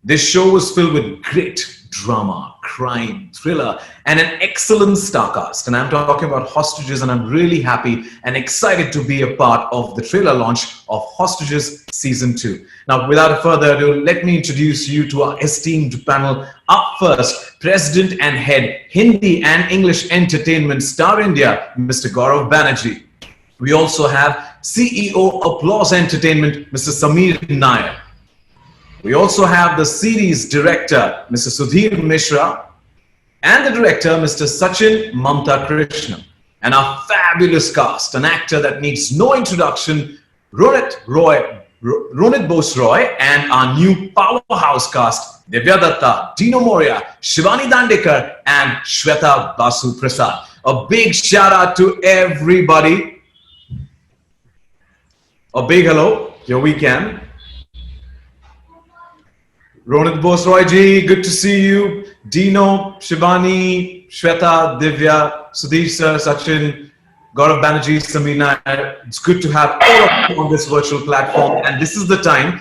This show was filled with grit, drama, crime, thriller, and an excellent star cast. And I'm talking about Hostages, and I'm really happy and excited to be a part of the trailer launch of Hostages Season 2. Now, without further ado, let me introduce you to our esteemed panel. Up first, President and Head, Hindi and English Entertainment Star India, Mr. Gaurav Banerjee. We also have CEO Applause Entertainment, Mr. Sameer Nair. We also have the series director, Mr. Sudhir Mishra, and the director, Mr. Sachin Mamta Krishna. And our fabulous cast, an actor that needs no introduction, Ronit Bose Roy, and our new powerhouse cast, Divya Datta, Dino Moria, Shivani Dandekar, and Shweta Basu Prasad. A big shout out to everybody. A big hello, here we can. Ronit Bose Roy ji, good to see you. Dino, Shivani, Shweta, Divya, Sudhir sir, Sachin, Gaurav Banerjee, Sameer Nair. It's good to have all of you on this virtual platform. And this is the time.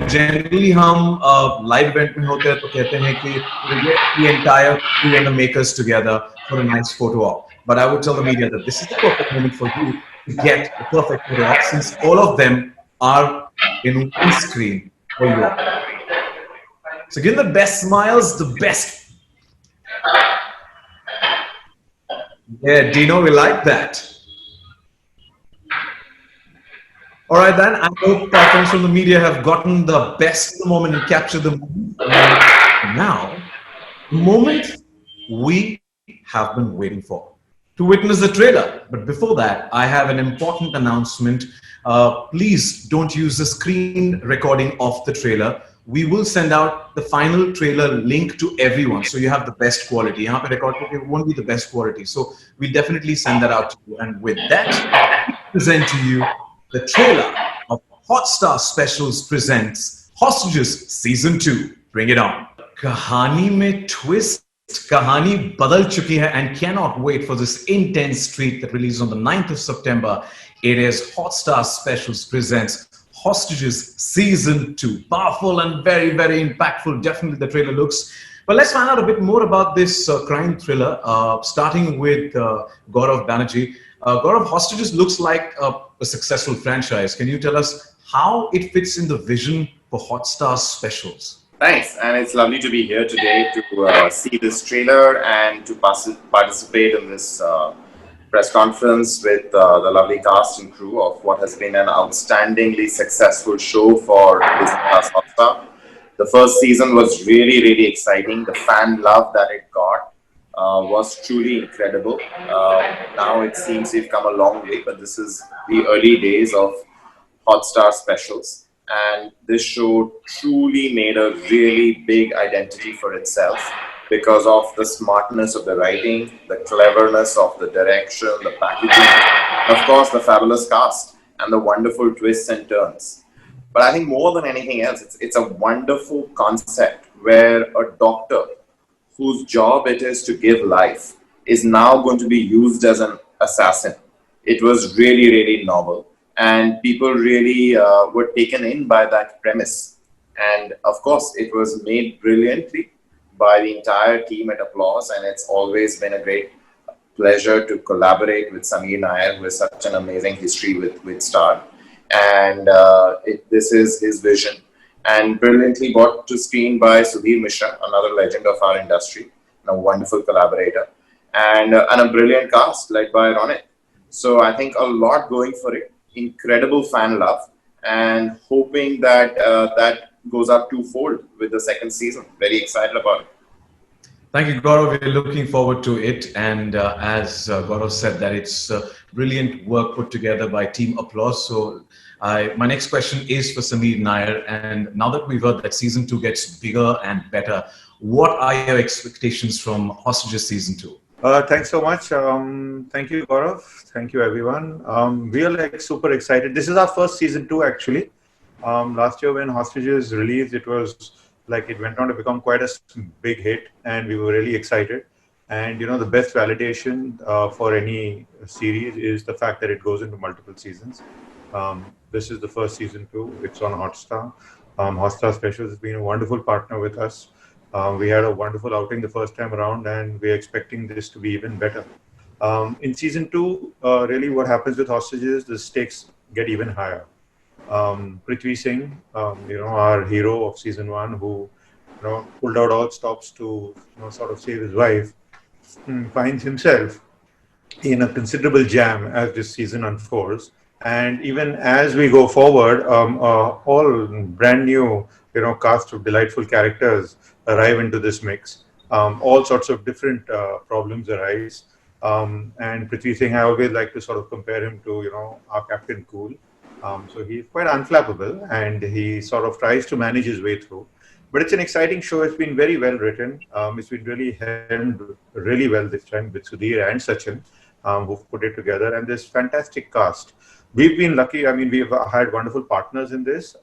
Generally, हम live event में होते हैं तो कहते हैं कि we get the entire crew and the makers together for a nice photo op. But I would tell the media that this is the perfect moment for you to get the perfect photo op, since all of them are in one screen for you all. So give the best smiles, the best. Yeah, Dino, we like that. All right, then. I hope our friends from the media have gotten the best of the moment and captured the moment. Now, the moment we have been waiting for, to witness the trailer. But before that, I have an important announcement. Please don't use the screen recording of the trailer. We will send out the final trailer link to everyone, so you have the best quality. यहाँ पे record करके won't be the best quality, so we definitely send that out to you. And with that, I present to you the trailer of Hotstar Specials presents Hostages Season 2. Bring it on. कहानी में twist, कहानी बदल चुकी है, and cannot wait for this intense treat that releases on the 9th of September. It is Hotstar Specials presents Hostages Season 2. Powerful and very, very impactful. Definitely the trailer looks. But let's find out a bit more about this crime thriller, starting with Gaurav Banerjee. Gaurav, Hostages looks like a successful franchise. Can you tell us how it fits in the vision for Hotstar Specials? Thanks, and it's lovely to be here today to see this trailer and to participate in this press conference with the lovely cast and crew of what has been an outstandingly successful show for Disney Plus Hotstar. The first season was really, really exciting. The fan love that it got was truly incredible. Now it seems we've come a long way, but this is the early days of Hotstar Specials. And this show truly made a really big identity for itself because of the smartness of the writing, the cleverness of the direction, the packaging, of course the fabulous cast and the wonderful twists and turns. But I think more than anything else, it's a wonderful concept where a doctor whose job it is to give life is now going to be used as an assassin. It was really, really novel. And people really were taken in by that premise. And of course, it was made brilliantly by the entire team at Applause. And it's always been a great pleasure to collaborate with Sameer Nair, who has such an amazing history with Star. And this is his vision. And brilliantly brought to screen by Sudhir Mishra, another legend of our industry, and a wonderful collaborator. And a brilliant cast led by Ronit. So I think a lot going for it. Incredible fan love, and hoping that that goes up twofold with the second season. Very excited about it. Thank you, Gaurav. We're looking forward to it. And as Gaurav said, that it's brilliant work put together by Team Applause. So my next question is for Sameer Nair. And now that we've heard that Season 2 gets bigger and better, what are your expectations from Hostages Season 2? Thanks so much. Thank you, Gaurav. Thank you, everyone. We are super excited. This is our first Season 2, actually. Last year when Hostages released, it was like it went on to become quite a big hit, and we were really excited. And the best validation for any series is the fact that it goes into multiple seasons. This is the first Season 2. It's on Hotstar. Hotstar Specials has been a wonderful partner with us. We had a wonderful outing the first time around, and we're expecting this to be even better. In season two, really what happens with Hostages, the stakes get even higher. Prithvi Singh, our hero of season one, who pulled out all stops to sort of save his wife, finds himself in a considerable jam as this season unfolds. And even as we go forward, all brand new, cast of delightful characters arrive into this mix. All sorts of different problems arise. And Prithvi Singh, I always like to sort of compare him to, our Captain Cool. So he's quite unflappable, and he sort of tries to manage his way through. But it's an exciting show. It's been very well written. It's been really helmed really well this time with Sudhir and Sachin, who've put it together. And this fantastic cast. We've been lucky. I mean, we've had wonderful partners in this.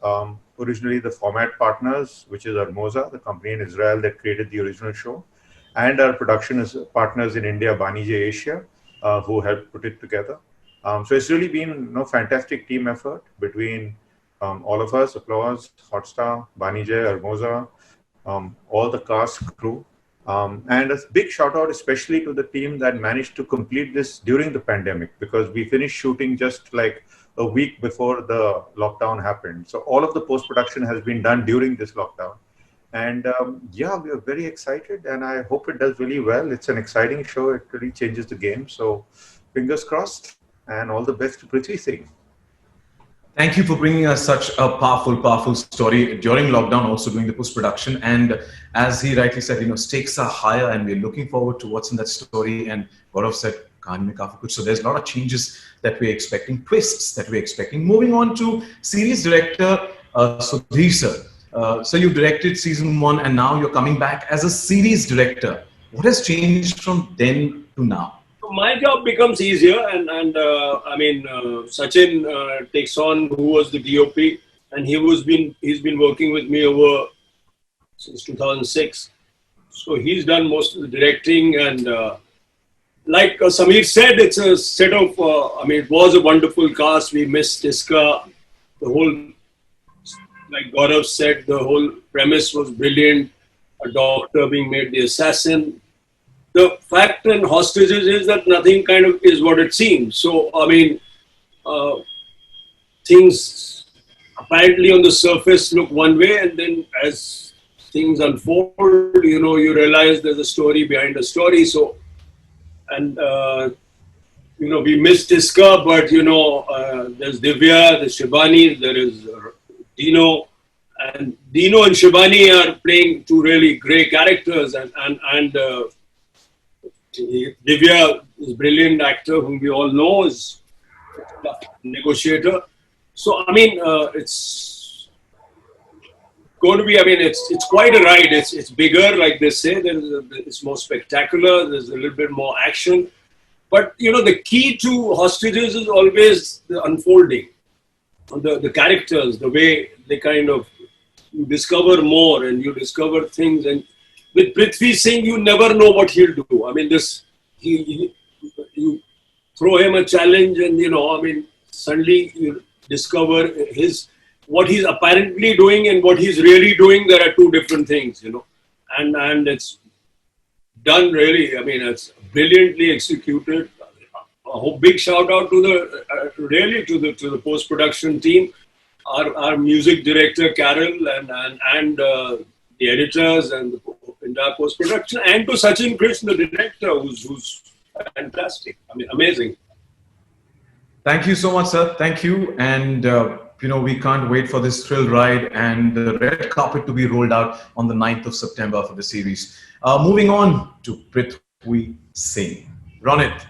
Originally, the format partners, which is Armoza, the company in Israel that created the original show, and our production partners in India, Banijay Asia, who helped put it together. So it's really been a fantastic team effort between all of us, Applause, Hotstar, Banijay, Armoza, all the cast, crew. And a big shout out especially to the team that managed to complete this during the pandemic, because we finished shooting just like a week before the lockdown happened. So all of the post-production has been done during this lockdown. And yeah, we are very excited, and I hope it does really well. It's an exciting show. It really changes the game. So fingers crossed, and all the best to Prithvi Singh. Thank you for bringing us such a powerful story during lockdown, also doing the post production. And as he rightly said, stakes are higher, and we're looking forward to what's in that story. And Gaurav said, "Kahan mein kafi kuch." So there's a lot of changes that we're expecting, twists that we're expecting. Moving on to series director Sudhir sir. So you directed season one, and now you're coming back as a series director. What has changed from then to now? My job becomes easier, and I mean, Sachin takes on, who was the DOP, and he's been working with me over since 2006. So he's done most of the directing, and like Samir said, it's a set of. I mean, it was a wonderful cast. We missed Iska. The whole, like Gaurav said, the whole premise was brilliant. A doctor being made the assassin. The fact in Hostages is that nothing kind of is what it seems. So, I mean, things apparently on the surface look one way, and then as things unfold, you realize there's a story behind a story. So, and, we missed Iska, but, there's Divya, there's Shibani, there is Dino. And Dino and Shibani are playing two really great characters, and Divya is a brilliant actor whom we all know, is a negotiator. So, I mean, it's going to be, I mean, it's quite a ride. It's bigger, like they say. It's more spectacular. There's a little bit more action. But, the key to Hostages is always the unfolding. The characters, the way they kind of, you discover more and you discover things. And with Prithvi Singh, you never know what he'll do. I mean, you throw him a challenge, and suddenly you discover what he's apparently doing and what he's really doing. There are two different things, and it's done really. I mean, it's brilliantly executed. A big shout out to the post production team, our music director Carol, and the editors and the entire post production, and to Sachin Krishna, the director, who's fantastic. I mean, amazing. Thank you so much, sir. Thank you. And, we can't wait for this thrill ride and the red carpet to be rolled out on the 9th of September for the series. Moving on to Prithvi Singh. Ronit,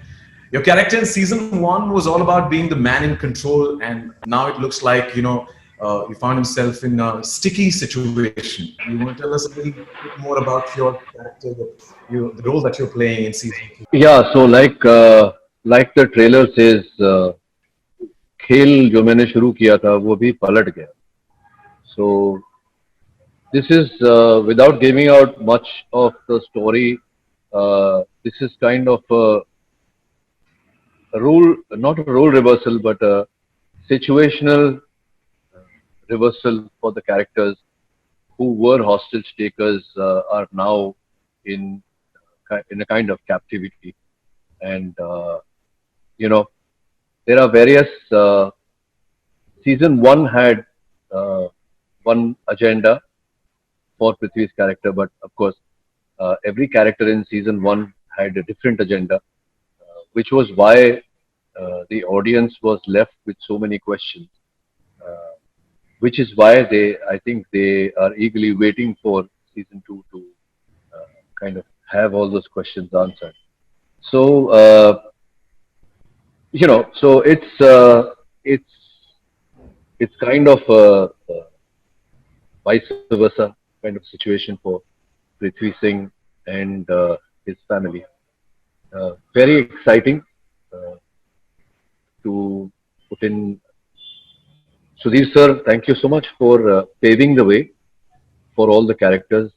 your character in season one was all about being the man in control, and now it looks like, you found himself in a sticky situation. You want to tell us a little bit more about your character, the role that you're playing in season two? Yeah, so like the trailer says, खेल जो मैंने शुरू किया था वो भी पलट गया. So this is without giving out much of the story. This is kind of a role, not a role reversal, but a situational reversal for the characters who were hostage takers are now in in a kind of captivity. And you know, there are various. Season one had one agenda for Prithvi's character, but of course, every character in season one had a different agenda, which was why the audience was left with so many questions. Uh, which is why I think they are eagerly waiting for season two to kind of have all those questions answered. So so it's kind of a vice versa kind of situation for Prithvi Singh and his family. Very exciting uh, to put in. Sudhir sir, thank you so much for paving the way for all the characters.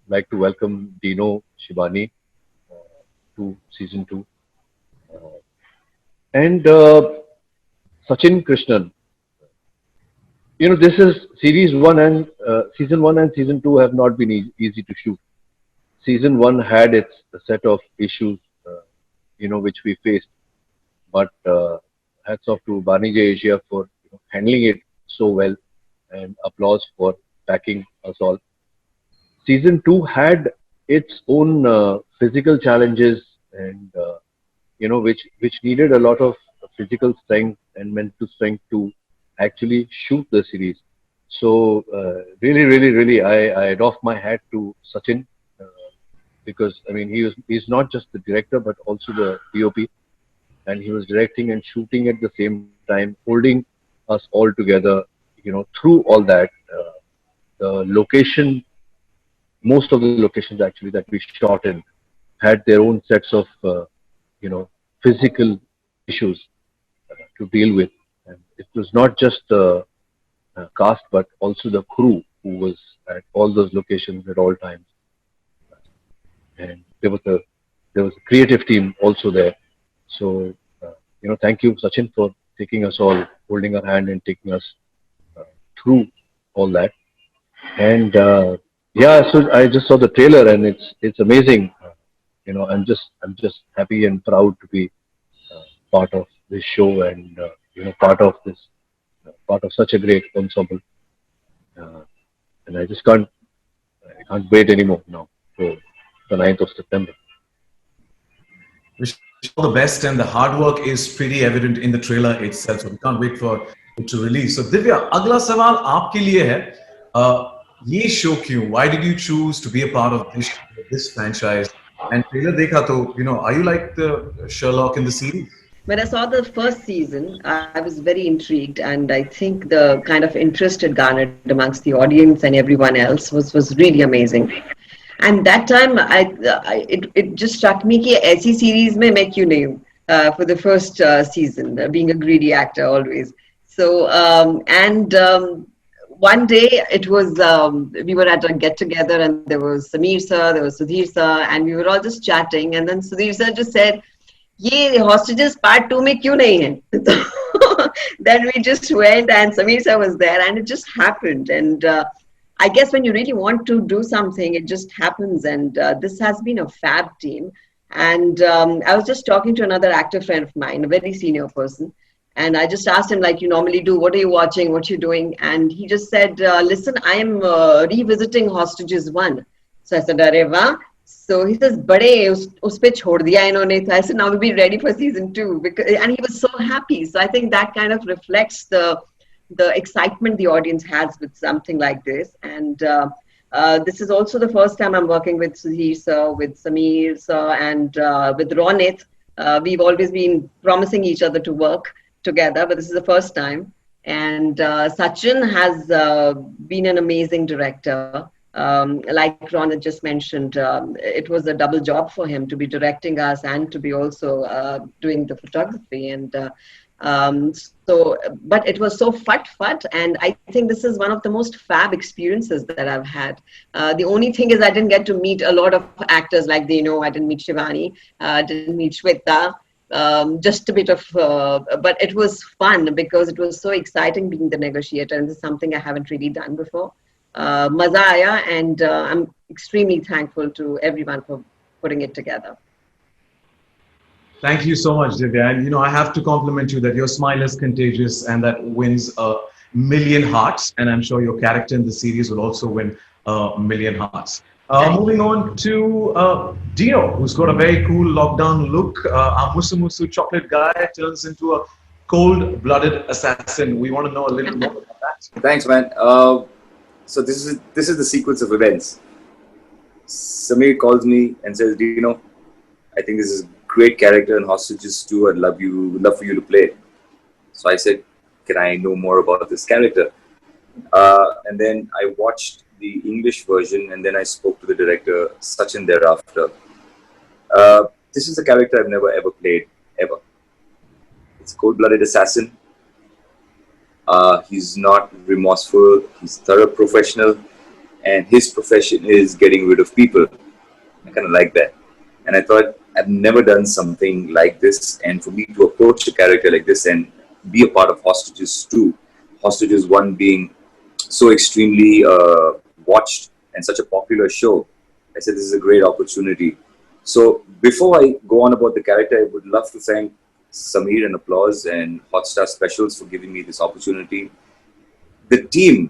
Like to welcome Dino Shivani to season two and Sachin Krishnan. This is series one and season one and season two have not been easy to shoot. Season one had its set of issues, which we faced, but hats off to Barney J Asia for handling it so well, and applause for backing us all. Season two had its own physical challenges, and which needed a lot of physical strength and mental strength to actually shoot the series. So really, really, really, I doff my hat to Sachin uh, because I mean he's not just the director but also the DOP, and he was directing and shooting at the same time, holding us all together. Through all that, the location, most of the locations actually that we shot in had their own sets of physical issues to deal with, and it was not just the cast but also the crew who was at all those locations at all times, and there was a creative team also there. So thank you Sachin for taking us all, holding our hand and taking us uh, through all that. And yeah, so I just saw the trailer and it's amazing. I'm just happy and proud to be part of this show, and part of such a great ensemble. Uh, and I can't wait anymore now for the 9th of September. Wish you all the best, and the hard work is pretty evident in the trailer itself. So we can't wait for it to release. So Divya, अगला सवाल आपके लिए है. ये show क्यों? Why did you choose to be a part of this franchise? And trailer देखा तो, are you like the Sherlock in the series? When I saw the first season, I was very intrigued, and I think the kind of interest it garnered amongst the audience and everyone else was really amazing. And that time, it just struck me कि ऐसी series में मैं क्यों नहीं हूँ for the first season, being a greedy actor always. So one day it was we were at a get together, and there was Sameer sir, there was Sudhir sir, and we were all just chatting, and then Sudhir sir just said, ये hostages part 2 में क्यों नहीं है? Then we just went, and Sameer sir was there, and it just happened. And I guess when you really want to do something, it just happens. And this has been a fab team. And I was just talking to another actor friend of mine, a very senior person, and I just asked him, like you normally do, what are you watching, what you doing? And he just said, listen, I am revisiting Hostages 1. So I said, अरे वाह. So he says, बड़े उस पे छोड़ दिया इन्होंने. So I said, now we'll be ready for season 2. And he was so happy. So I think that kind of reflects the excitement the audience has with something like this. And this is also the first time I'm working with Sudhir sir, with Sameer sir, and with Ronit. We've always been promising each other to work together, but this is the first time. And Sachin has been an amazing director. Like Ronit just mentioned, it was a double job for him to be directing us and to be also doing the photography. And but it was so fut, and I think this is one of the most fab experiences that I've had. The only thing is I didn't get to meet a lot of actors like I didn't meet Shivani, didn't meet Shweta, just a bit of, but it was fun because it was so exciting being the negotiator, and this is something I haven't really done before. Maza aaya, and I'm extremely thankful to everyone for putting it together. Thank you so much, Divya. And I have to compliment you that your smile is contagious and that wins a million hearts. And I'm sure your character in the series will also win a million hearts. Moving on to Dino, who's got a very cool lockdown look. Our Musu Musu chocolate guy turns into a cold-blooded assassin. We want to know a little more about that. Thanks, man. So this is the sequence of events. Samir calls me and says, Dino, I think this is a great character in Hostages 2. I'd love for you to play. So I said, can I know more about this character? And then I watched the English version, and then I spoke to the director, Sachin, thereafter. This is a character I've never ever played, ever. It's a cold-blooded assassin. He's not remorseful. He's thorough professional, and his profession is getting rid of people. I kind of like that. And I thought, I've never done something like this, and for me to approach a character like this and be a part of Hostages 2, Hostages 1 being so extremely watched and such a popular show, I said this is a great opportunity. So before I go on about the character, I would love to thank Samir and Applause and Hotstar Specials for giving me this opportunity. The team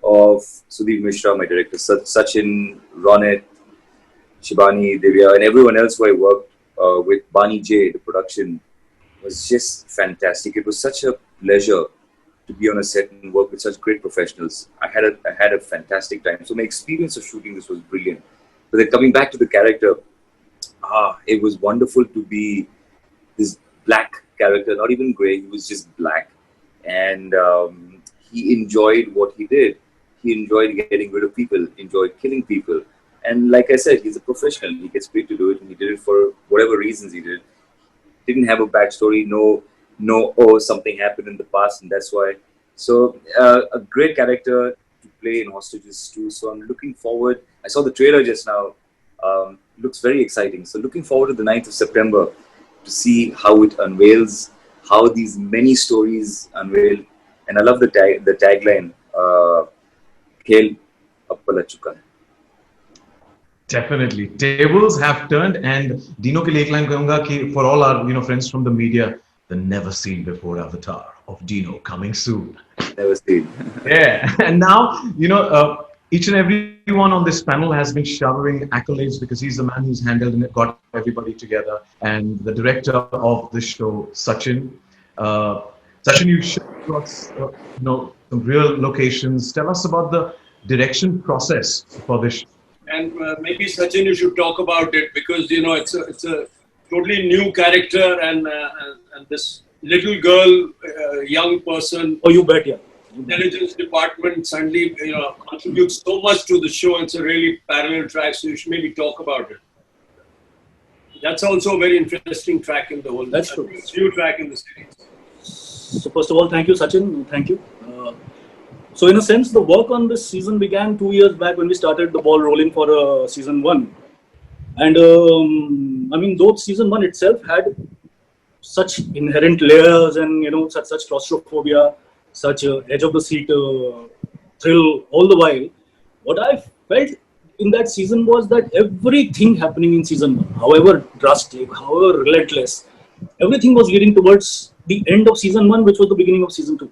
of Sudeep Mishra, my director, Sachin, Ronit, Shibani, Divya, and everyone else who I worked with, Bani J, the production, was just fantastic. It was such a pleasure to be on a set and work with such great professionals. I had a fantastic time. So my experience of shooting this was brilliant. But then coming back to the character, it was wonderful to be this black character, not even gray, he was just black. And he enjoyed what he did. He enjoyed getting rid of people, enjoyed killing people. And like I said, he's a professional. He gets paid to do it, and he did it for whatever reasons he did. Didn't have a backstory, oh, something happened in the past, and that's why. So a great character to play in Hostages 2. So I'm looking forward. I saw the trailer just now. Looks very exciting. So looking forward to the 9th of September to see how it unveils, how these many stories unveil. And I love the tagline, Khel ab pala chuka hai. Definitely. Tables have turned, and Dino ke liye ek line kahunga ki for all our friends from the media, the never seen before avatar of Dino coming soon. Never seen. Yeah. And now, each and every one on this panel has been showering accolades because he's the man who's handled and got everybody together. And the director of the show, Sachin. Sachin, you showed us, some real locations. Tell us about the direction process for this show. And maybe Sachin, you should talk about it because it's a totally new character, and this little girl, young person. Oh, you bet, yeah. Intelligence department suddenly contributes so much to the show. It's a really parallel track, so you should maybe talk about it. That's also a very interesting track in the whole. That's true. New track in the series. So first of all, thank you, Sachin. Thank you. So in a sense, the work on this season began 2 years back when we started the ball rolling for season 1. And though season 1 itself had such inherent layers and such claustrophobia, such edge of the seat thrill all the while, what I felt in that season was that everything happening in season 1, however drastic, however relentless, everything was leading towards the end of season 1, which was the beginning of season 2.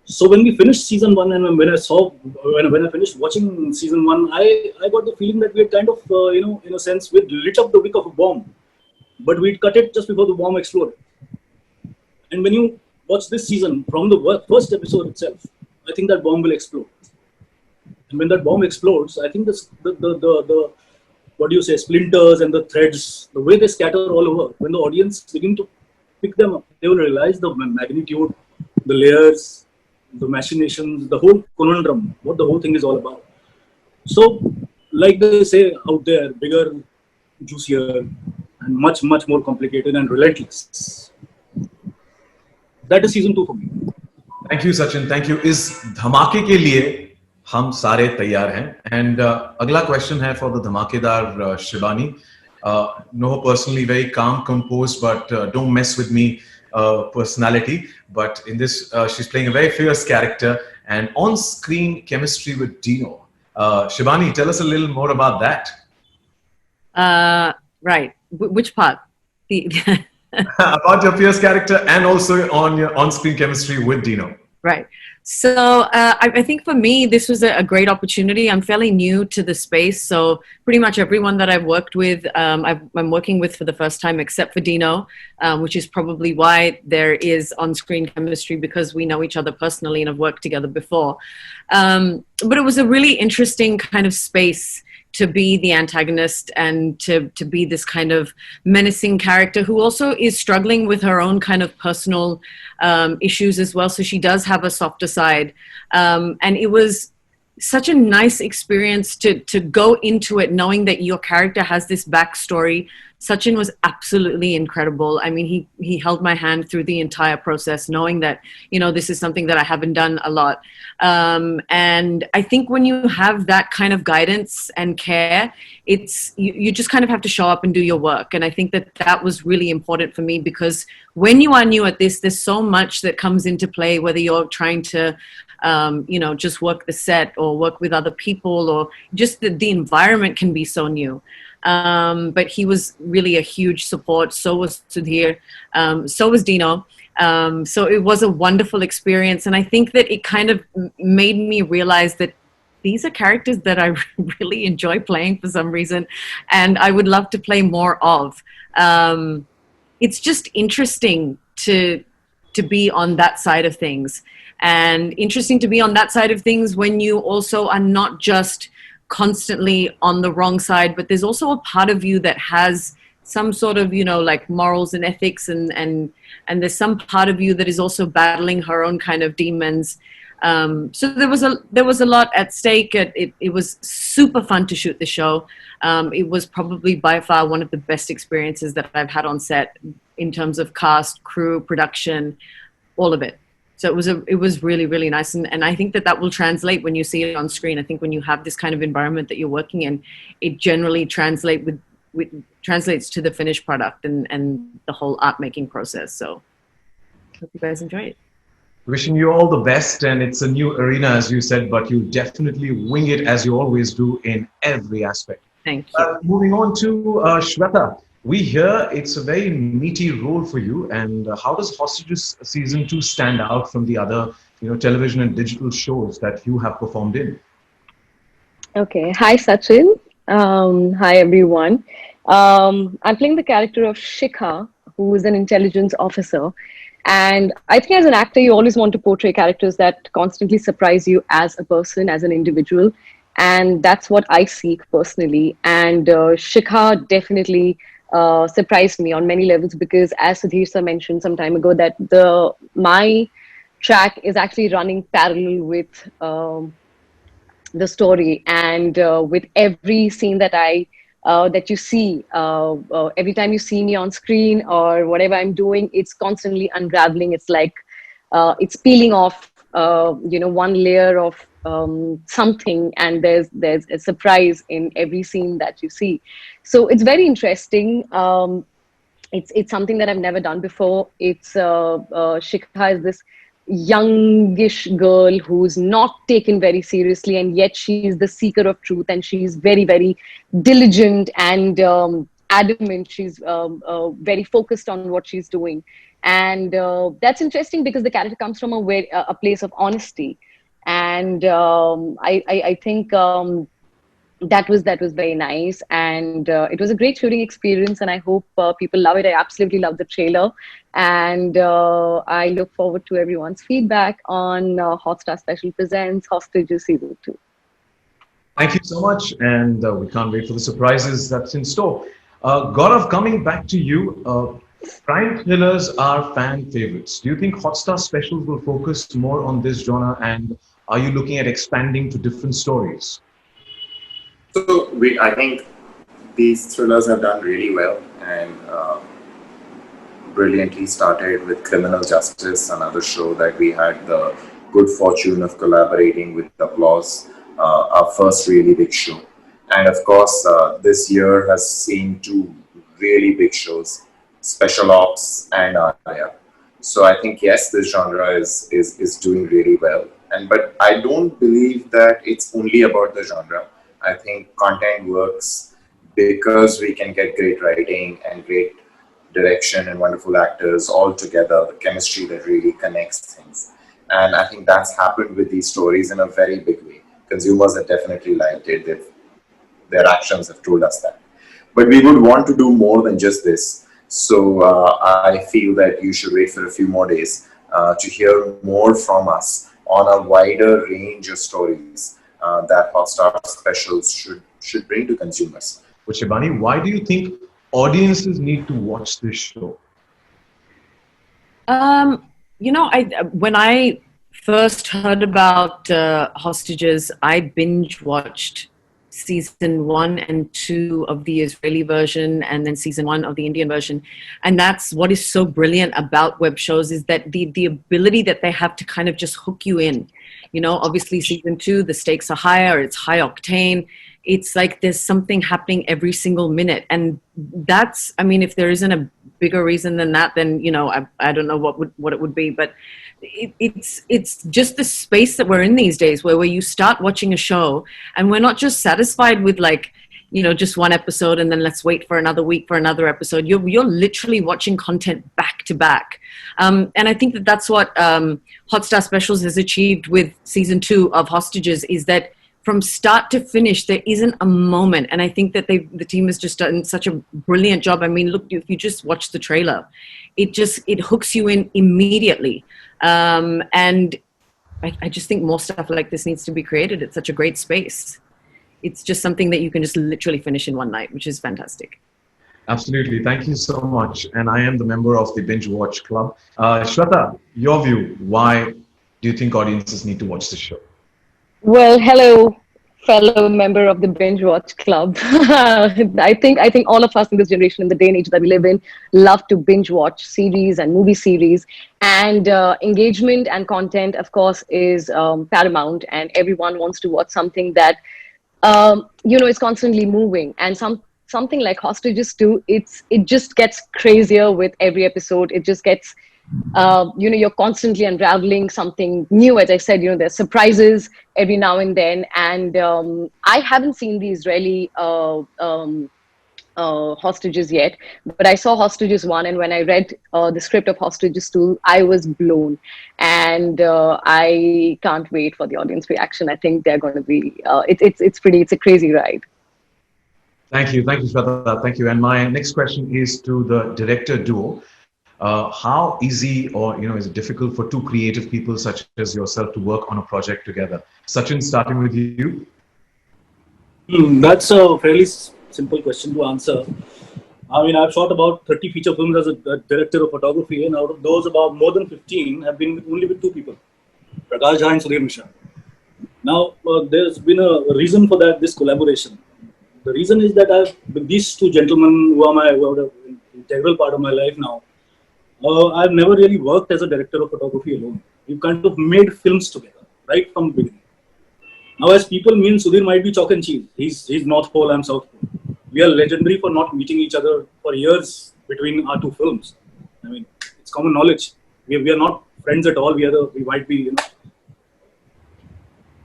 So when we finished season 1 and when I finished watching season 1, I got the feeling that we had kind of, in a sense, we'd lit up the wick of a bomb, but we'd cut it just before the bomb exploded. And when you watch this season from the first episode itself, I think that bomb will explode. And when that bomb explodes, I think the what do you say, splinters and the threads, the way they scatter all over, when the audience begin to pick them up, they will realize the magnitude, the layers, the machinations, the whole conundrum, what the whole thing is all about. So, like they say out there, bigger, juicier, and much, much more complicated and relentless. That is season 2 for me. Thank you, Sachin. Thank you. इस धमाके के लिए हम सारे तैयार हैं. And अगला question है for the धमाकेदार Shibani. Know her personally, very calm, composed, but don't mess with me personality. But in this, she's playing a very fierce character and on-screen chemistry with Dino. Shivani, tell us a little more about that. Right. Which part? About your fierce character and also on your on-screen chemistry with Dino. Right. So I think for me, this was a great opportunity. I'm fairly new to the space. So pretty much everyone that I've worked with, I'm working with for the first time, except for Dino, which is probably why there is on-screen chemistry, because we know each other personally and have worked together before. But it was a really interesting kind of space to be the antagonist and to be this kind of menacing character who also is struggling with her own kind of personal issues as well. So she does have a softer side. And it was such a nice experience to go into it knowing that your character has this backstory. Sachin was absolutely incredible. I mean, he held my hand through the entire process, knowing that, you know, this is something that I haven't done a lot. And I think when you have that kind of guidance and care, it's you just kind of have to show up and do your work. And I think that was really important for me, because when you are new at this, there's so much that comes into play, whether you're trying to you know, just work the set or work with other people, or just the environment can be so new. But he was really a huge support. So was Sudhir. So was Dino. So it was a wonderful experience. And I think that it kind of made me realize that these are characters that I really enjoy playing for some reason, and I would love to play more of. It's just interesting to be on that side of things. And interesting to be on that side of things when you also are not just constantly on the wrong side, but there's also a part of you that has some sort of, you know, like morals and ethics, and there's some part of you that is also battling her own kind of demons. So there was a lot at stake. It was super fun to shoot the show. It was probably by far one of the best experiences that I've had on set in terms of cast, crew, production, all of it. So it was really, really nice. And I think that will translate when you see it on screen. I think when you have this kind of environment that you're working in, it generally translates to the finished product and the whole art making process. So hope you guys enjoy it. Wishing you all the best, and it's a new arena, as you said, but you definitely wing it as you always do in every aspect. Thank you. Moving on to Shweta. We hear it's a very meaty role for you, and how does Hostages Season 2 stand out from the other, you know, television and digital shows that you have performed in? Okay, hi Sachin. Hi everyone. I'm playing the character of Shikha, who is an intelligence officer. And I think as an actor, you always want to portray characters that constantly surprise you as a person, as an individual. And that's what I seek personally. And Shikha definitely surprised me on many levels, because as Sudhir sir mentioned some time ago, that my track is actually running parallel with the story, and with every scene that you see, every time you see me on screen or whatever I'm doing, it's constantly unraveling. It's like it's peeling off, one layer of something, and there's a surprise in every scene that you see. So it's very interesting. It's something that I've never done before. It's Shikha is this youngish girl who's not taken very seriously, and yet she's the seeker of truth, and she's very, very diligent and adamant. She's very focused on what she's doing, and that's interesting because the character comes from a place of honesty, and I think that was very nice, and it was a great shooting experience, and I hope people love it. I absolutely love the trailer, and I look forward to everyone's feedback on Hotstar Special Presents Hostages Season 2. Thank you so much, and we can't wait for the surprises that's in store. Gaurav, coming back to you, crime thrillers are fan favorites. Do you think Hotstar Specials will focus more on this genre, and are you looking at expanding to different stories? So I think these thrillers have done really well, and brilliantly started with Criminal Justice, another show that we had the good fortune of collaborating with Applause, our first really big show. And of course, this year has seen two really big shows, Special Ops and Arya. So I think yes, this genre is doing really well. And but I don't believe that it's only about the genre. I think content works because we can get great writing and great direction and wonderful actors all together, the chemistry that really connects things. And I think that's happened with these stories in a very big way. Consumers have definitely liked it. Their actions have told us that. But we would want to do more than just this. So I feel that you should wait for a few more days to hear more from us on a wider range of stories that Hotstar specials should bring to consumers. But Shibani, why do you think audiences need to watch this show? When I first heard about Hostages, I binge watched season 1 and 2 of the Israeli version and then season 1 of the Indian version. And that's what is so brilliant about web shows, is that the ability that they have to kind of just hook you in. Obviously season 2, the stakes are higher, it's high octane. It's like there's something happening every single minute. And that's, if there isn't a bigger reason than that, then, I don't know what it would be. But it's just the space that we're in these days where you start watching a show and we're not just satisfied with just one episode and then let's wait for another week for another episode. You're literally watching content back to back. And I think that's what Hotstar Specials has achieved with season 2 of Hostages, is that from start to finish, there isn't a moment. And I think that the team has just done such a brilliant job. Look, if you just watch the trailer, it hooks you in immediately. And I just think more stuff like this needs to be created. It's such a great space. It's just something that you can just literally finish in one night, which is fantastic. Absolutely. Thank you so much. And I am the member of the Binge Watch Club. Shweta, your view, why do you think audiences need to watch this show? Well, hello, fellow member of the Binge Watch Club. I think all of us in this generation, in the day and age that we live in, love to binge watch series and movie series. And engagement and content, of course, is paramount. And everyone wants to watch something that is constantly moving. And something like Hostages too, it just gets crazier with every episode. It just gets you're constantly unraveling something new. As I said, there's surprises every now and then. And I haven't seen the Israeli Hostages yet, but I saw Hostages 1, and when I read the script of Hostages 2, I was blown. And I can't wait for the audience reaction. I think they're going to be, it's a crazy ride. Thank you, Shweta. Thank you. And my next question is to the director duo. How easy or is it difficult for two creative people such as yourself to work on a project together? Sachin, starting with you. That's a fairly simple question to answer. I've shot about 30 feature films as a director of photography, and out of those, about more than 15 have been only with two people, Prakash Jha and Sudhir Mishra. Now, there's been a reason for this collaboration. The reason is that these two gentlemen who are an integral part of my life now, I've never really worked as a director of photography alone. We've kind of made films together, right from the beginning. Now, as people, me and Sudhir might be chalk and cheese. He's North Pole, I'm South Pole. We are legendary for not meeting each other for years between our two films. It's common knowledge. We are not friends at all. We might be,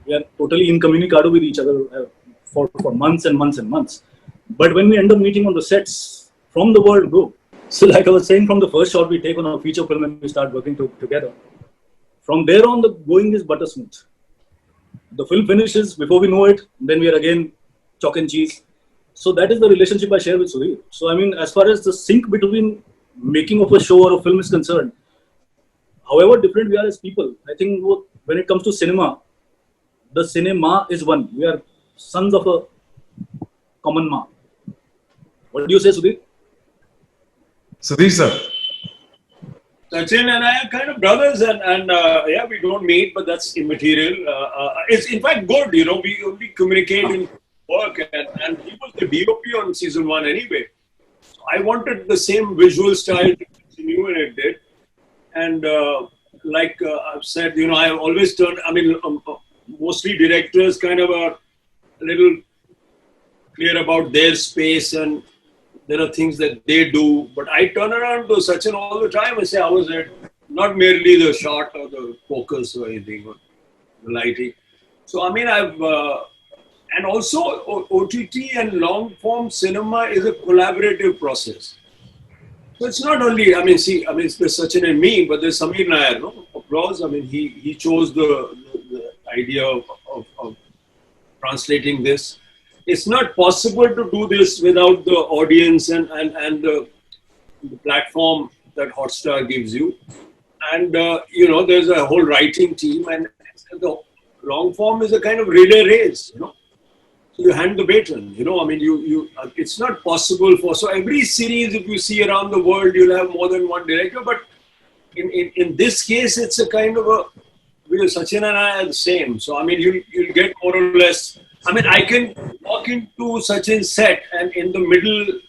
we are totally incommunicado with each other for months and months and months. But when we end up meeting on the sets, from the word go. So like I was saying, from the first shot we take on a feature film and we start working together. From there on, the going is butter smooth. The film finishes, before we know it, then we are again chalk and cheese. So that is the relationship I share with Sudhir. So as far as the sync between making of a show or a film is concerned, however different we are as people, I think when it comes to cinema, the cinema is one. We are sons of a common ma. What do you say, Sudhir? Sudhir sir. Sachin and I are kind of brothers, and we don't meet, but that's immaterial. It's in fact good, we only communicate in work, and he was the DOP on season 1 anyway. So I wanted the same visual style to continue, and it did. And like I've said, I always turned, mostly directors kind of a little clear about their space and there are things that they do. But I turn around to Sachin all the time and say, I was at not merely the shot or the focus or anything, or the lighting. So, I mean, and also OTT and long form cinema is a collaborative process. So it's not only, there's Sachin and me, but there's Samir Nair, no? Applause. I mean, he chose the idea of translating this. It's not possible to do this without the audience and the platform that Hotstar gives you. And, there's a whole writing team, and the long form is a kind of relay race, So you hand the baton, it's not possible so every series, if you see around the world, you'll have more than one director, but in this case, it's a kind of Sachin and I are the same. So, you'll get more or less, I can walk into Sachin's set and in the middle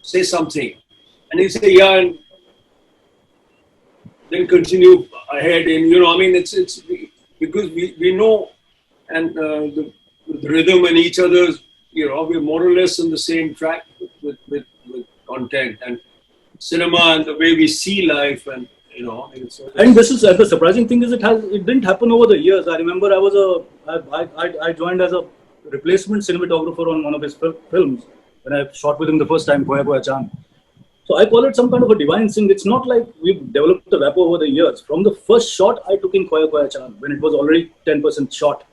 say something, and he'll say, yeah, and then continue ahead, and, it's because we know, and the rhythm and each other's, we're more or less on the same track with content and cinema and the way we see life, and and this is the surprising thing is it didn't happen over the years. I remember I joined as a replacement cinematographer on one of his films when I shot with him the first time, Koya Koya Chand. So I call it some kind of a divine thing. It's not like we've developed a rapport over the years. From the first shot I took in Koya Koya Chand, when it was already 10% shot,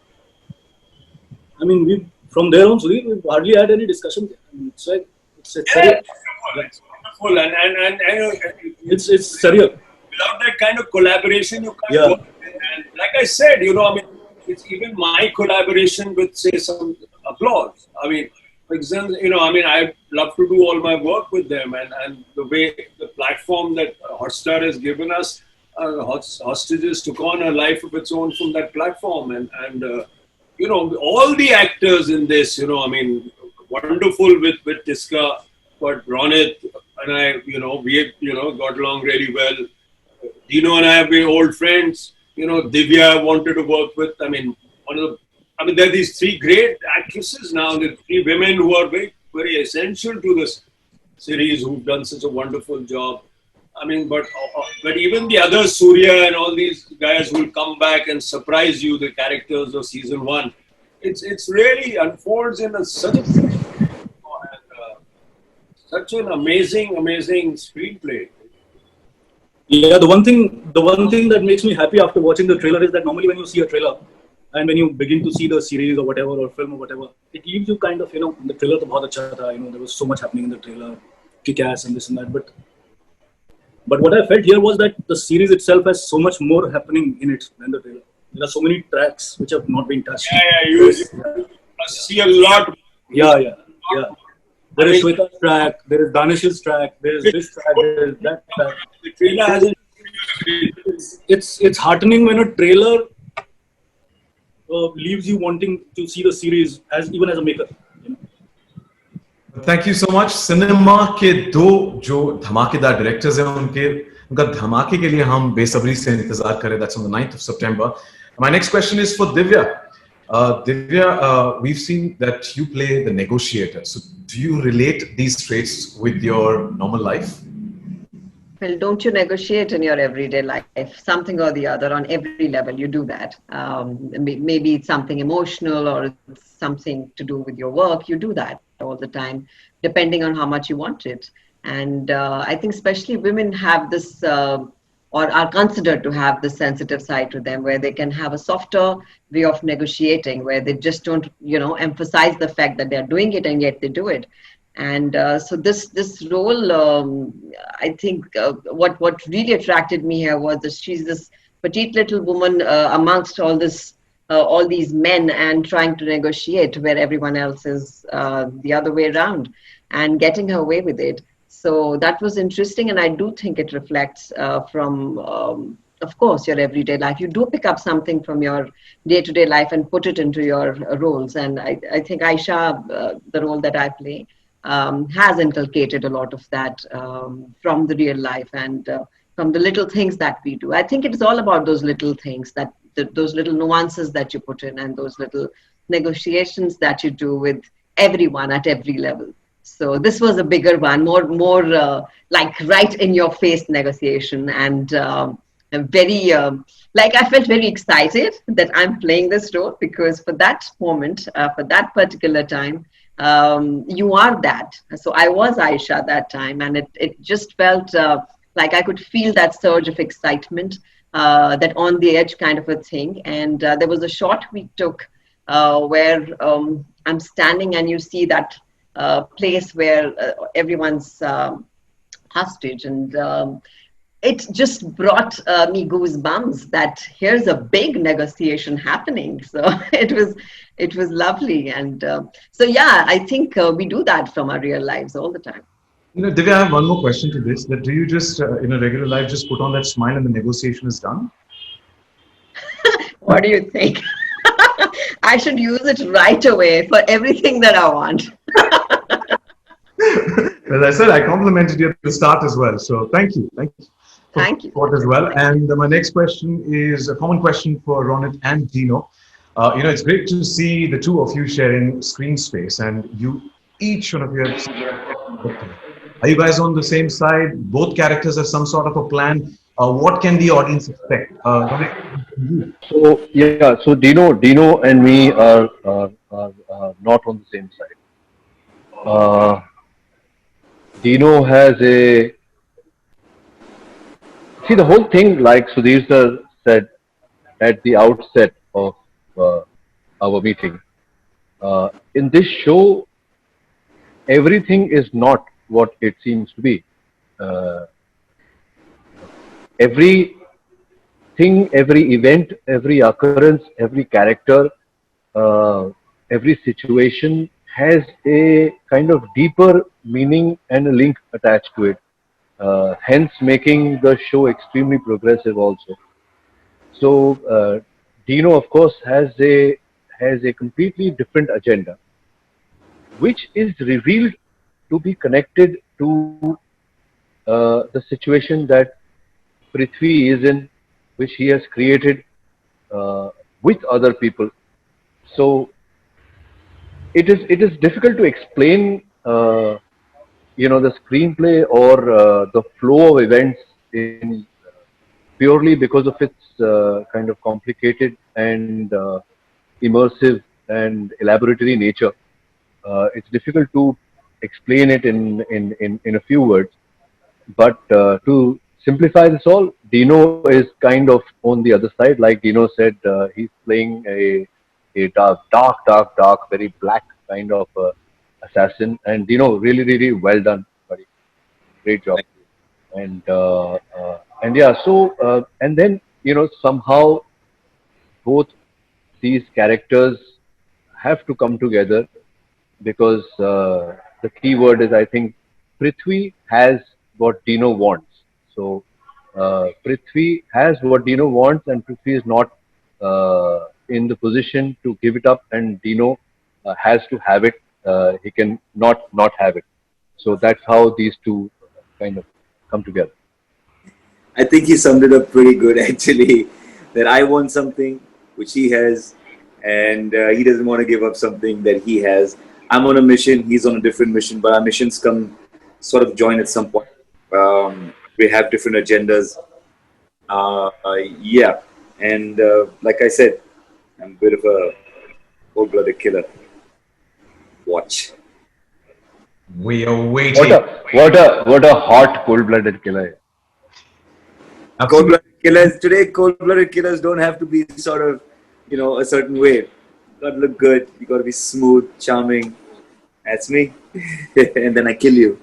from there on, we've hardly had any discussion. It's like it's wonderful, and it's surreal. Without that kind of collaboration, you can't work. And like I said, it's even my collaboration with, say, some Applause. For example, I love to do all my work with them, and the way the platform that Hotstar has given us, Hostages took on a life of its own from that platform, and all the actors in this, wonderful with Tiska, but Ronit and I, we got along really well. Dino and I have been old friends. Divya I wanted to work with. There are these three great actresses now, the three women who are very, very essential to this series, who've done such a wonderful job. But even the others, Surya and all these guys will come back and surprise you, the characters of season 1. It's really unfolds in such an amazing screenplay. Yeah, the one thing that makes me happy after watching the trailer is that normally when you see a trailer and when you begin to see the series or whatever, or film or whatever, it leaves you kind of, the trailer to bahut acha tha, there was so much happening in the trailer, kick-ass and this and that, but what I felt here was that the series itself has so much more happening in it than the trailer. There are so many tracks which have not been touched. You see a lot. Yeah. There is Shweta's track, there is Danish's track, there is this track, there is that track. The trailer hasn't. It's heartening when a trailer leaves you wanting to see the series even as a maker. Thank you so much. Cinema के दो जो धमाकेदार directors हैं उनका धमाके के लिए हम बेसब्री से इंतजार करें. That's on the 9th of September. My next question is for Divya. Divya, we've seen that you play the negotiator. So do you relate these traits with your normal life? Well, don't you negotiate in your everyday life? Something or the other, on every level, you do that. Maybe it's something emotional or it's something to do with your work. You do that all the time, depending on how much you want it. And I think especially women have this, or are considered to have this sensitive side to them, where they can have a softer way of negotiating, where they just don't, emphasize the fact that they're doing it and yet they do it. And so this role, I think what really attracted me here was that she's this petite little woman amongst all these men and trying to negotiate where everyone else is the other way around and getting her way with it. So that was interesting, and I do think it reflects from, of course, your everyday life. You do pick up something from your day-to-day life and put it into your roles. And I think Aisha, the role that I play, has inculcated a lot of that from the real life and from the little things that we do. I think it is all about those little things, those little nuances that you put in and those little negotiations that you do with everyone at every level. So this was a bigger one, more like right in your face negotiation, and very like I felt very excited that I'm playing this role, because for that moment, for that particular time, you are that. So I was Aisha that time, and it just felt like I could feel that surge of excitement, that on the edge kind of a thing. And there was a shot we took where I'm standing, and you see that place where everyone's hostage, and it just brought me goosebumps that here's a big negotiation happening. So it was lovely, and so yeah, I think we do that from our real lives all the time. Divya, I have one more question to this. That do you just in a regular life just put on that smile and the negotiation is done? What do you think? I should use it right away for everything that I want. As I said, I complimented you at the start as well. So thank you for Thank you. support as well. And my next question is a common question for Ronit and Dino. It's great to see the two of you sharing screen space, and each one of you have. Are you guys on the same side? Both characters have some sort of a plan. What can the audience expect? Ronit, So yeah, so Dino and me are not on the same side. Dino has a see the whole thing, like Sudhir sir said at the outset of uh, our meeting. In this show, everything is not what it seems to be. Uh, every thing, every event, every occurrence, every character, uh, every situation has a kind of deeper meaning and a link attached to it. Hence, making the show extremely progressive also. So, Dino, of course, has a completely different agenda, which is revealed to be connected to the situation that Prithvi is in, which he has created with other people. So it is difficult to explain, the screenplay or the flow of events in purely because of its kind of complicated and immersive and elaboratory nature. It's difficult to explain it in a few words. But to simplify this all, Dino is kind of on the other side. Like Dino said, he's playing a dark, very black kind of assassin. And Dino, really, really well done, buddy. Great job. And yeah, so and then somehow both these characters have to come together because the key word is, I think, Prithvi has what Dino wants. So Prithvi has what Dino wants, and Prithvi is not in the position to give it up, and Dino has to have it. He can not have it. So that's how these two kind of come together. I think he summed it up pretty good, actually. That I want something which he has, and he doesn't want to give up something that he has. I'm on a mission, he's on a different mission, but our missions come sort of join at some point. We have different agendas. Yeah, and like I said, I'm a bit of a cold-blooded killer. Watch. we are waiting. What a hot cold-blooded killer. Cold-blooded killers today. Cold-blooded killers don't have to be sort of, a certain way. You gotta look good. You gotta be smooth, charming. That's me. And then I kill you.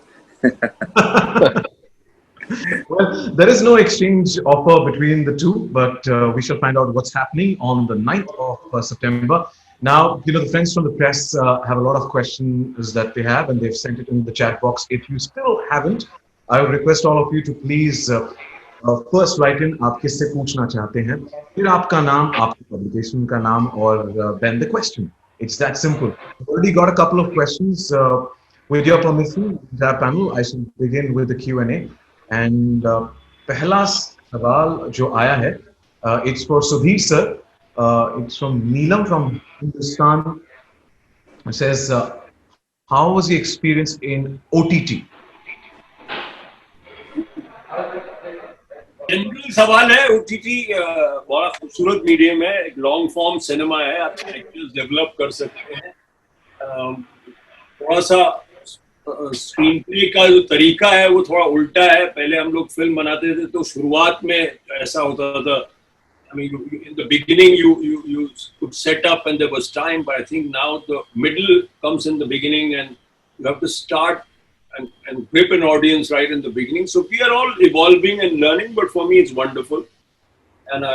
Well, there is no exchange offer between the two, but we shall find out what's happening on the 9th of September. Now, the friends from the press have a lot of questions that they have, and they've sent it in the chat box. If you still haven't, I would request all of you to please first write in आप किससे पूछना चाहते हैं, फिर आपका नाम, आपकी publication का नाम, और then the question. It's that simple. I've already got a couple of questions. With your permission, the panel, I shall begin with the Q&A. And पहला सवाल जो आया है, it's for Sudhir sir. It's from Neelam from Hindustan. It says, how was the experience in OTT? General सवाल है OTT बड़ा खूबसूरत medium है एक लॉन्ग फॉर्म सिनेमा है आप कैरेक्टर्स डेवलप कर सकते हैं थोड़ा सा स्क्रीन प्ले का जो तरीका है वो थोड़ा उल्टा है पहले हम लोग फिल्म बनाते थे तो शुरुआत में ऐसा होता था I mean, in the beginning, you could set up and there was time, but I think now the middle comes in the beginning and you have to start and grip an audience right in the beginning. So we are all evolving and learning, but for me, it's wonderful. And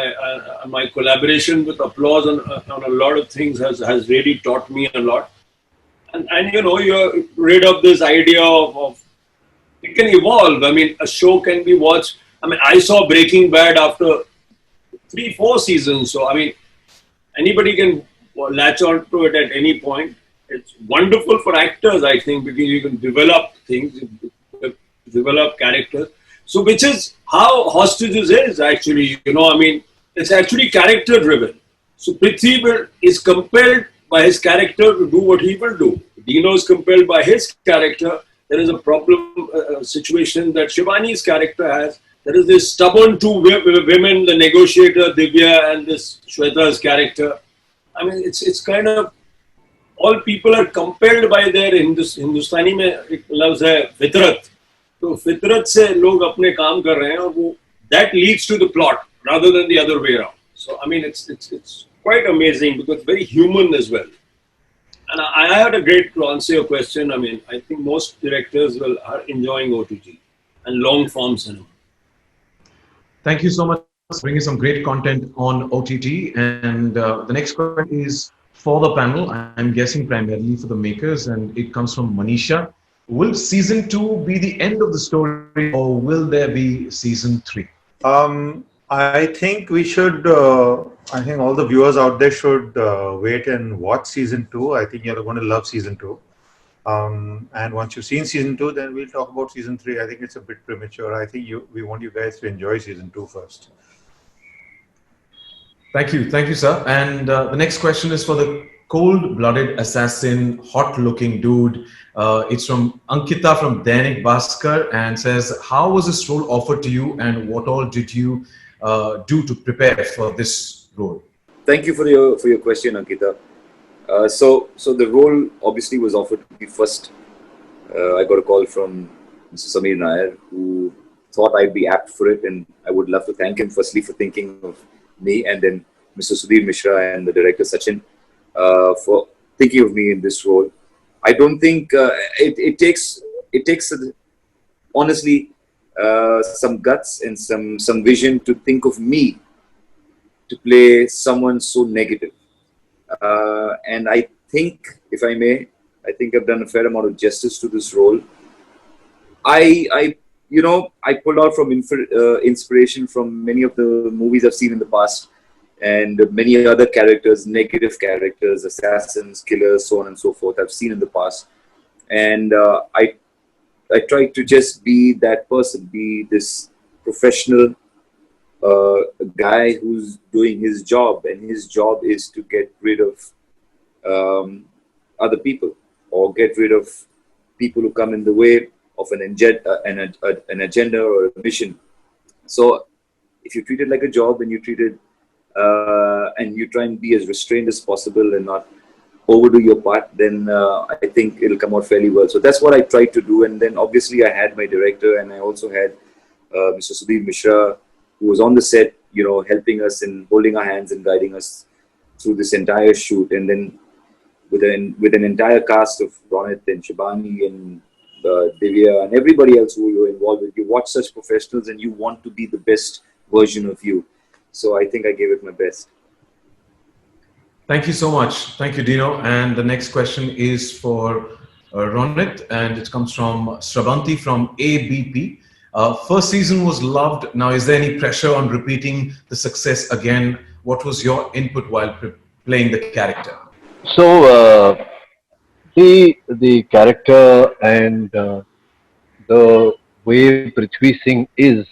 my collaboration with Applause on a lot of things has really taught me a lot. And you know, you're rid of this idea of it can evolve. I mean, a show can be watched. I mean, I saw Breaking Bad after 3-4 seasons. So, I mean, anybody can latch on to it at any point. It's wonderful for actors, I think, because you can develop things, develop characters. So, which is how Hostages is actually, you know, I mean, it's actually character driven. So, Prithvi is compelled by his character to do what he will do. Dino is compelled by his character. There is a problem situation that Shivani's character has. There is this stubborn two women, the negotiator Divya and this Shweta's character. I mean, it's kind of all people are compelled by their Hindustani में एक लफ्ज़ है फितरत. तो फितरत से लोग अपने काम कर रहे हैं और वो that leads to the plot rather than the other way around. So I mean, it's quite amazing because very human as well. And I had a great to answer your question. I mean, I think most directors are enjoying OTT and long form cinema. Thank you so much for bringing some great content on OTT. And the next question is for the panel. I'm guessing primarily for the makers, and it comes from Manisha. Will season 2 be the end of the story, or will there be season 3? I think we should. I think all the viewers out there should wait and watch season 2. I think you're going to love season 2. And once you've seen season 2, then we'll talk about season 3. I think it's a bit premature. I think we want you guys to enjoy season 2 first. Thank you, sir. And the next question is for the cold-blooded assassin, hot-looking dude. It's from Ankita from Dainik Bhaskar and says, how was this role offered to you and what all did you do to prepare for this role? Thank you for your question, Ankita. So the role obviously was offered to me first. I got a call from Mr. Samir Nair, who thought I'd be apt for it, and I would love to thank him firstly for thinking of me, and then Mr. Sudhir Mishra and the director Sachin for thinking of me in this role. I don't think it takes honestly some guts and some vision to think of me to play someone so negative. And I think, if I may, I think I've done a fair amount of justice to this role. I pulled out from inspiration from many of the movies I've seen in the past, and many other characters, negative characters, assassins, killers, so on and so forth, I've seen in the past. And I tried to just be that person, be this professional guy who's doing his job, and his job is to get rid of other people, or get rid of people who come in the way of an agenda or a mission. So if you treat it like a job and you treat it and you try and be as restrained as possible and not overdo your part, then I think it'll come out fairly well. So that's what I tried to do. And then obviously I had my director, and I also had Mr. Sudhir Mishra, who was on the set, helping us and holding our hands and guiding us through this entire shoot. And then with an entire cast of Ronit and Shibani and Divya and everybody else who you were involved with, you watch such professionals and you want to be the best version of you. So I think I gave it my best. Thank you so much. Thank you, Dino. And the next question is for Ronit, and it comes from Sravanti from ABP. First season was loved. Now, is there any pressure on repeating the success again? What was your input while playing the character? So the character and the way Prithvi Singh is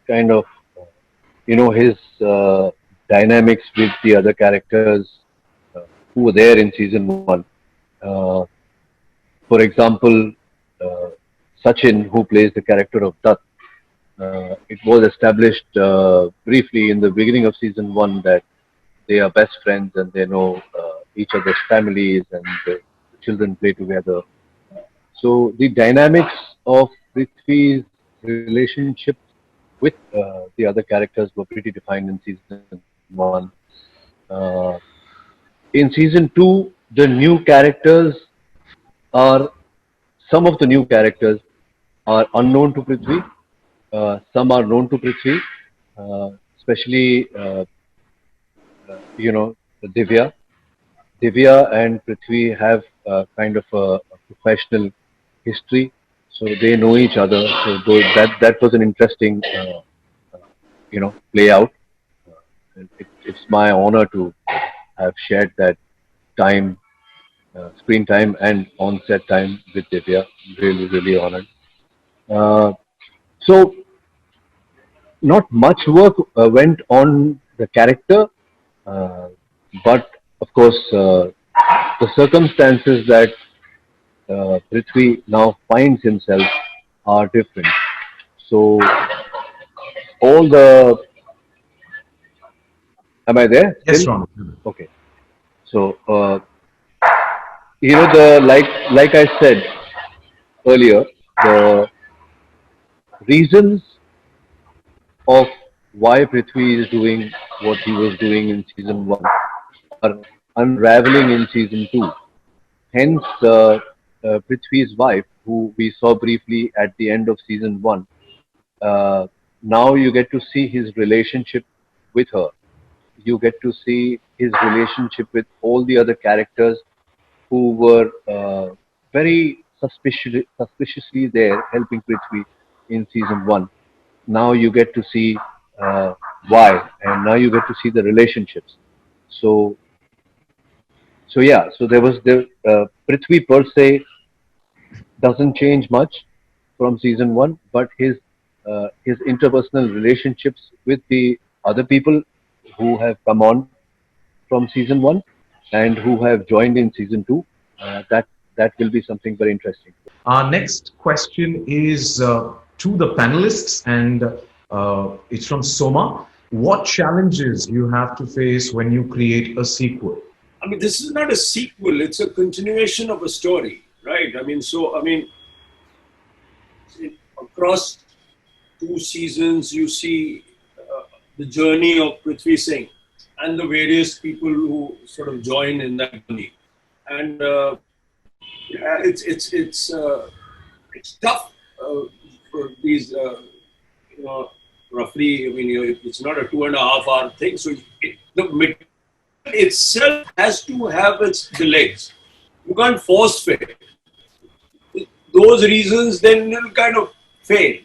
kind of his dynamics with the other characters who were there in season 1. For example, uh, Sachin, who plays the character of Dutt, it was established briefly in the beginning of season one that they are best friends and they know each other's families and the children play together. So the dynamics of Prithvi's relationship with the other characters were pretty defined in season one. Uh, in season two, the new characters are some of the new characters are unknown to Prithvi. Some are known to Prithvi, especially Divya. Divya and Prithvi have kind of a professional history, so they know each other. So that was an interesting play out. It's my honor to have shared that time, screen time, and on-set time with Divya. Really, really honored. Uh, so, not much work went on the character, uh, but of course, the circumstances that Prithvi now finds himself are different. So, all the. Am I there Yes, still? Ron. Okay. So, the like I said earlier, the reasons of why Prithvi is doing what he was doing in season one are unraveling in season two. Hence, Prithvi's wife, who we saw briefly at the end of season one, uh, now you get to see his relationship with her. You get to see his relationship with all the other characters who were suspiciously there helping Prithvi in season one. Now you get to see why, and now you get to see the relationships. So, so there was Prithvi per se doesn't change much from season one, but his interpersonal relationships with the other people who have come on from season one and who have joined in season two, that will be something very interesting. Our next question is to the panelists, and it's from Soma. What challenges you have to face when you create a sequel? I mean, this is not a sequel, it's a continuation of a story, right? Across two seasons, you see the journey of Prithvi Singh and the various people who sort of join in that journey. And yeah, it's tough for these, roughly, it's not a 2.5 hour thing. So the material itself has to have the legs. You can't force fit. Those reasons then will kind of fail.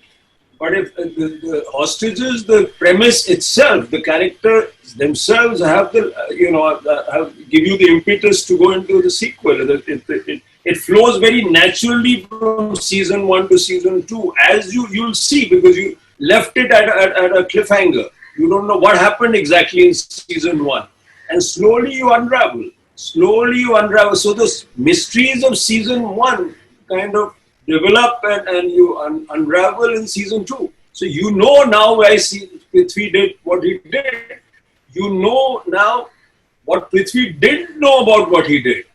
But if the hostages, the premise itself, the characters themselves have give you the impetus to go into the sequel. It flows very naturally from season one to season two, as you'll see, because you left it at a cliffhanger. You don't know what happened exactly in season one, and slowly you unravel. So the mysteries of season one kind of develop and you unravel in season two. So you know now why Prithvi did what he did. You know now what Prithvi didn't know about what he did,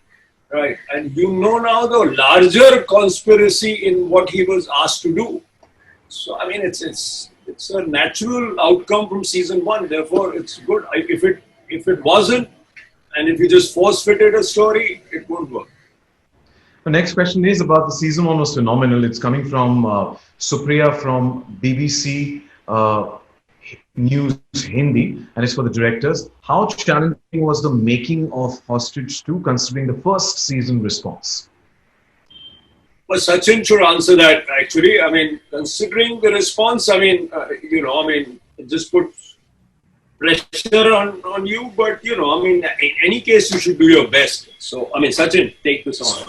right? And you know now the larger conspiracy in what he was asked to do. So I mean, it's a natural outcome from season one. Therefore, it's good. If it wasn't, and if you just force fitted a story, it won't work. The next question is about the season one was phenomenal. It's coming from Supriya from BBC News Hindi, and it's for the directors. How challenging was the making of Hostage 2 considering the first season response? Well, Sachin should answer that actually. I mean, considering the response, it just puts pressure on you, but in any case, you should do your best. So, Sachin, take this on.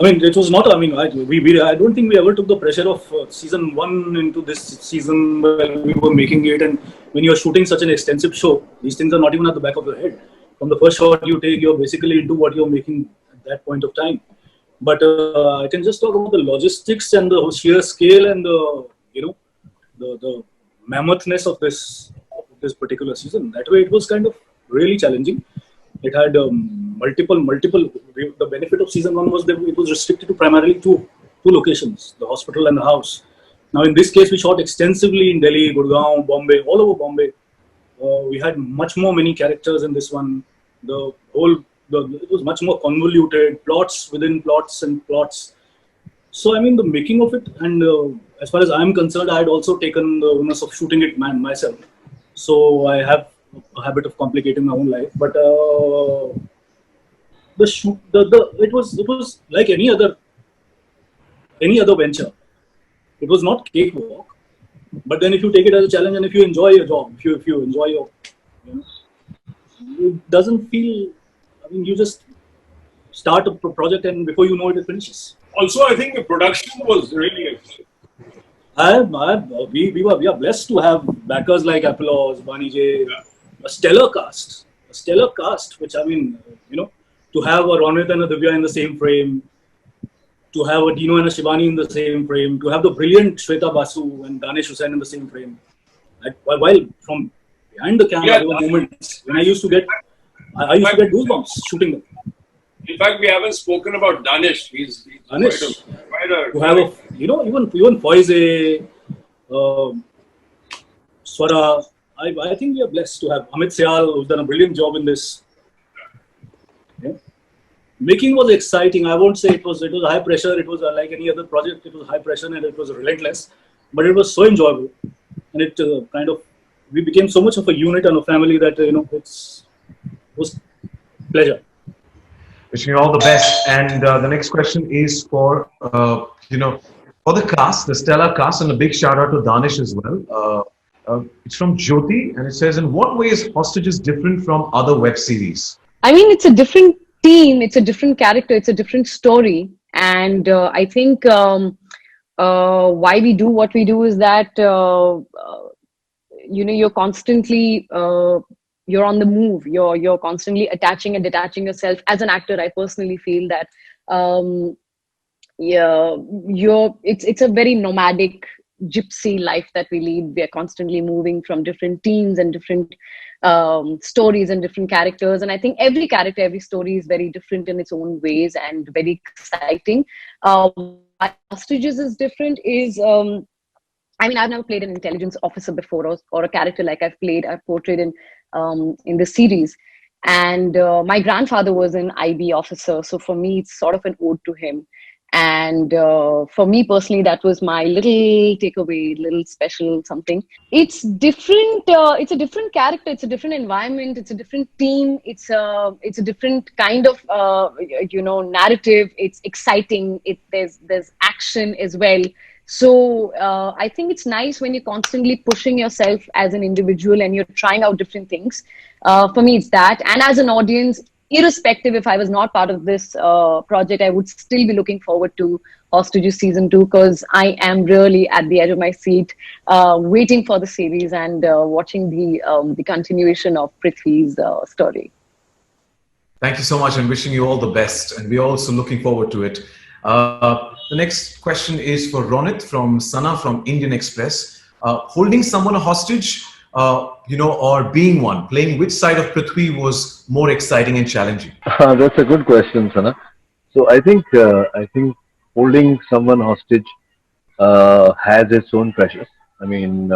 It was not. I don't think we ever took the pressure of season one into this season when we were making it. And when you're shooting such an extensive show, these things are not even at the back of your head. From the first shot you take, you're basically into what you're making at that point of time. But I can just talk about the logistics and the sheer scale and the the mammoth-ness of this particular season. That way, it was kind of really challenging. It had multiple. The benefit of season one was that it was restricted to primarily two locations: the hospital and the house. Now, in this case, we shot extensively in Delhi, Gurgaon, Bombay, all over Bombay. We had much more many characters in this one. The whole it was much more convoluted, plots within plots and plots. So I mean, the making of it, and as far as I'm concerned, I had also taken the onus of shooting it myself. So I have a habit of complicating my own life. But the shoot, it was like any other venture. It was not cakewalk. But then if you take it as a challenge and if you enjoy your job, if you enjoy your, you know, it doesn't feel. I mean, you just start a project and before you know it, it finishes. Also, I think the production was really excellent. We are blessed to have backers like Applause, Bani J, a stellar cast. Which I mean, to have a Ronit and a Divya in the same frame, to have a Dino and a Shivani in the same frame, to have the brilliant Shweta Basu and Danish Hussain in the same frame. While from behind the camera, there were moments when I used to get goosebumps shooting them. In fact, we haven't spoken about Danish. He's Danish. quite a To have even Foize, Swara. I think we are blessed to have Amit Syal, who's done a brilliant job in this. Yeah. Making was exciting. I won't say it was high pressure. It was like any other project. It was high pressure and it was relentless, but it was so enjoyable, and it we became so much of a unit and a family that it was pleasure. Wishing you all the best. And the next question is for for the cast, the stellar cast, and a big shout out to Danish as well. It's from Jyoti, and it says, "In what way is Hostages different from other web series?" I mean, it's a different team, it's a different character, it's a different story. And I think why we do what we do is that, you're constantly, you're on the move. You're constantly attaching and detaching yourself. As an actor, I personally feel that, it's a very nomadic gypsy life that we lead. We are constantly moving from different teams and different stories and different characters, and I think every character, every story is very different in its own ways and very exciting. Why Hostages is different is, I mean, I've never played an intelligence officer before, or a character like I've portrayed in the series. And my grandfather was an IB officer, so for me, it's sort of an ode to him. And for me personally, that was my little takeaway, little special something. It's different. It's a different character. It's a different environment. It's a different team. It's a different kind of narrative. It's exciting. There's action as well. So I think it's nice when you're constantly pushing yourself as an individual and you're trying out different things. For me, it's that. And as an audience, irrespective if I was not part of this project, I would still be looking forward to Hostages season 2, because I am really at the edge of my seat, waiting for the series and watching the continuation of Prithvi's story. Thank you so much, and wishing you all the best. And we're also looking forward to it. The next question is for Ronit from Sana from Indian Express. Holding someone a hostage, or being one, playing which side of Prithvi was more exciting and challenging? That's a good question, Sana. So I think holding someone hostage has its own pressures. I mean,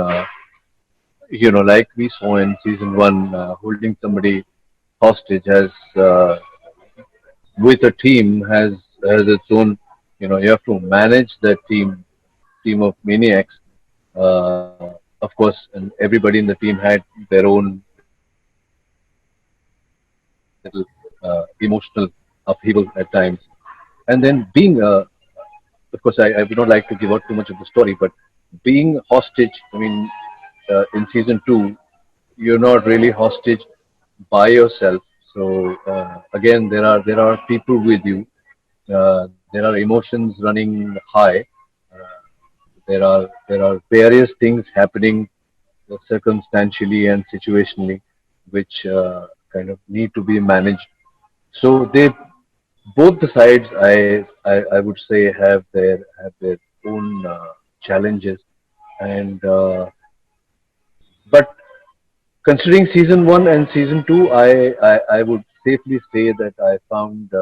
like we saw in season one, holding somebody hostage has with a team has its own. You have to manage that team of maniacs. Of course, and everybody in the team had their own little emotional upheaval at times. And then being, of course, I would not like to give out too much of the story, but being hostage, I mean, in season two, you're not really hostage by yourself. So again, there are people with you. There are emotions running high. There are various things happening circumstantially and situationally, which kind of need to be managed. So both the sides, I would say, have their own challenges, and but considering season one and season two, I would safely say that I found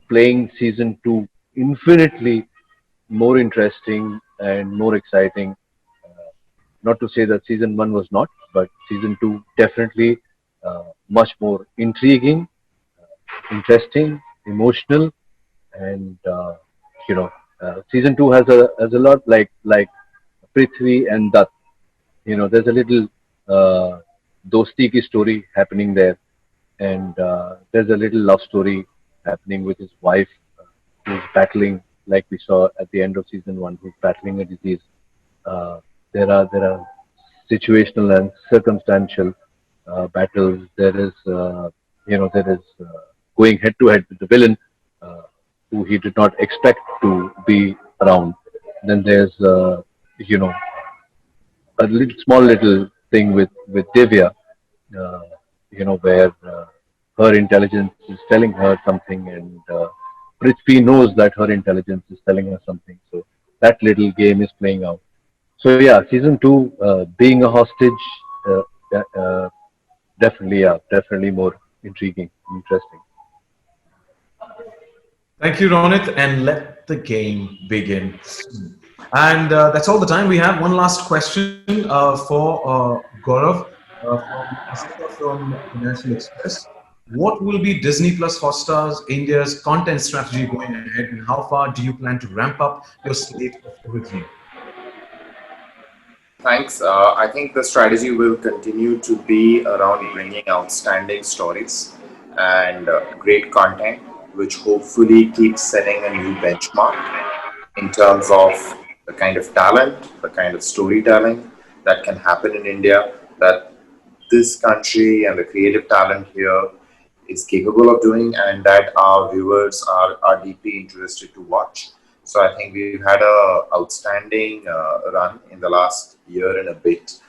playing season two infinitely more interesting and more exciting. Not to say that season one was not, but season two definitely much more intriguing, interesting, emotional, and season two has a lot like Prithvi and Dutt. There's a little dosti ki story happening there, and there's a little love story happening with his wife, who's battling, like we saw at the end of season one, who's battling a disease. Uh, there are situational and circumstantial battles. There is going head to head with the villain, uh, who he did not expect to be around. Then there's you know a little small little thing with Divya, uh, where her intelligence is telling her something, and Prithvi knows that her intelligence is telling her something. So that little game is playing out. So yeah, season two, being a hostage, uh, definitely, yeah, definitely more intriguing, interesting. Thank you, Ronit, and let the game begin. And that's all the time we have. One last question for Gaurav from Asika from Financial Express. What will be Disney Plus Hotstar's India's content strategy going ahead, and how far do you plan to ramp up your slate of everything? Thanks. I think the strategy will continue to be around bringing outstanding stories and great content, which hopefully keeps setting a new benchmark in terms of the kind of talent, the kind of storytelling that can happen in India, that this country and the creative talent here is capable of doing, and that our viewers are deeply interested to watch. So I think we've had a outstanding run in the last year and a bit.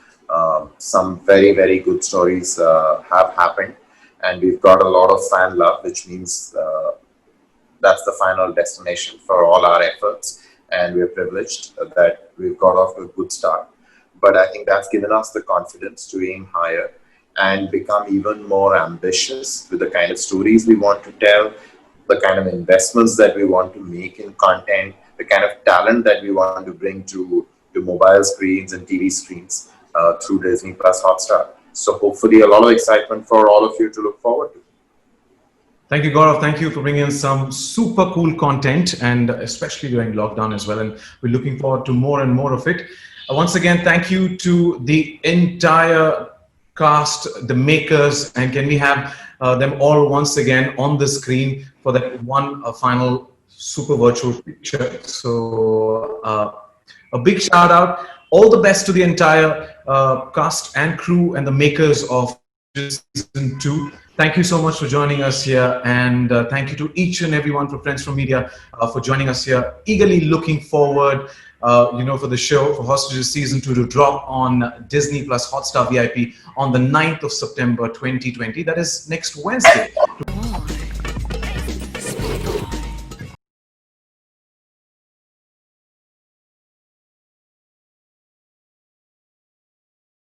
Some very, very good stories have happened, and we've got a lot of fan love, which means that's the final destination for all our efforts. And we're privileged that we've got off to a good start. But I think that's given us the confidence to aim higher and become even more ambitious with the kind of stories we want to tell, the kind of investments that we want to make in content, the kind of talent that we want to bring to mobile screens and TV screens through Disney Plus Hotstar. So hopefully a lot of excitement for all of you to look forward to. Thank you, Gaurav. Thank you for bringing in some super cool content, and especially during lockdown as well. And we're looking forward to more and more of it. Once again, thank you to the entire cast, the makers, and can we have them all once again on the screen for that one final super virtual picture. So a big shout out. All the best to the entire cast and crew and the makers of season two. Thank you so much for joining us here, and thank you to each and everyone from Friends from Media for joining us here. Eagerly looking forward, for the show for Hostages season 2 to drop on Disney Plus Hotstar VIP on the 9th of September 2020. That is next Wednesday.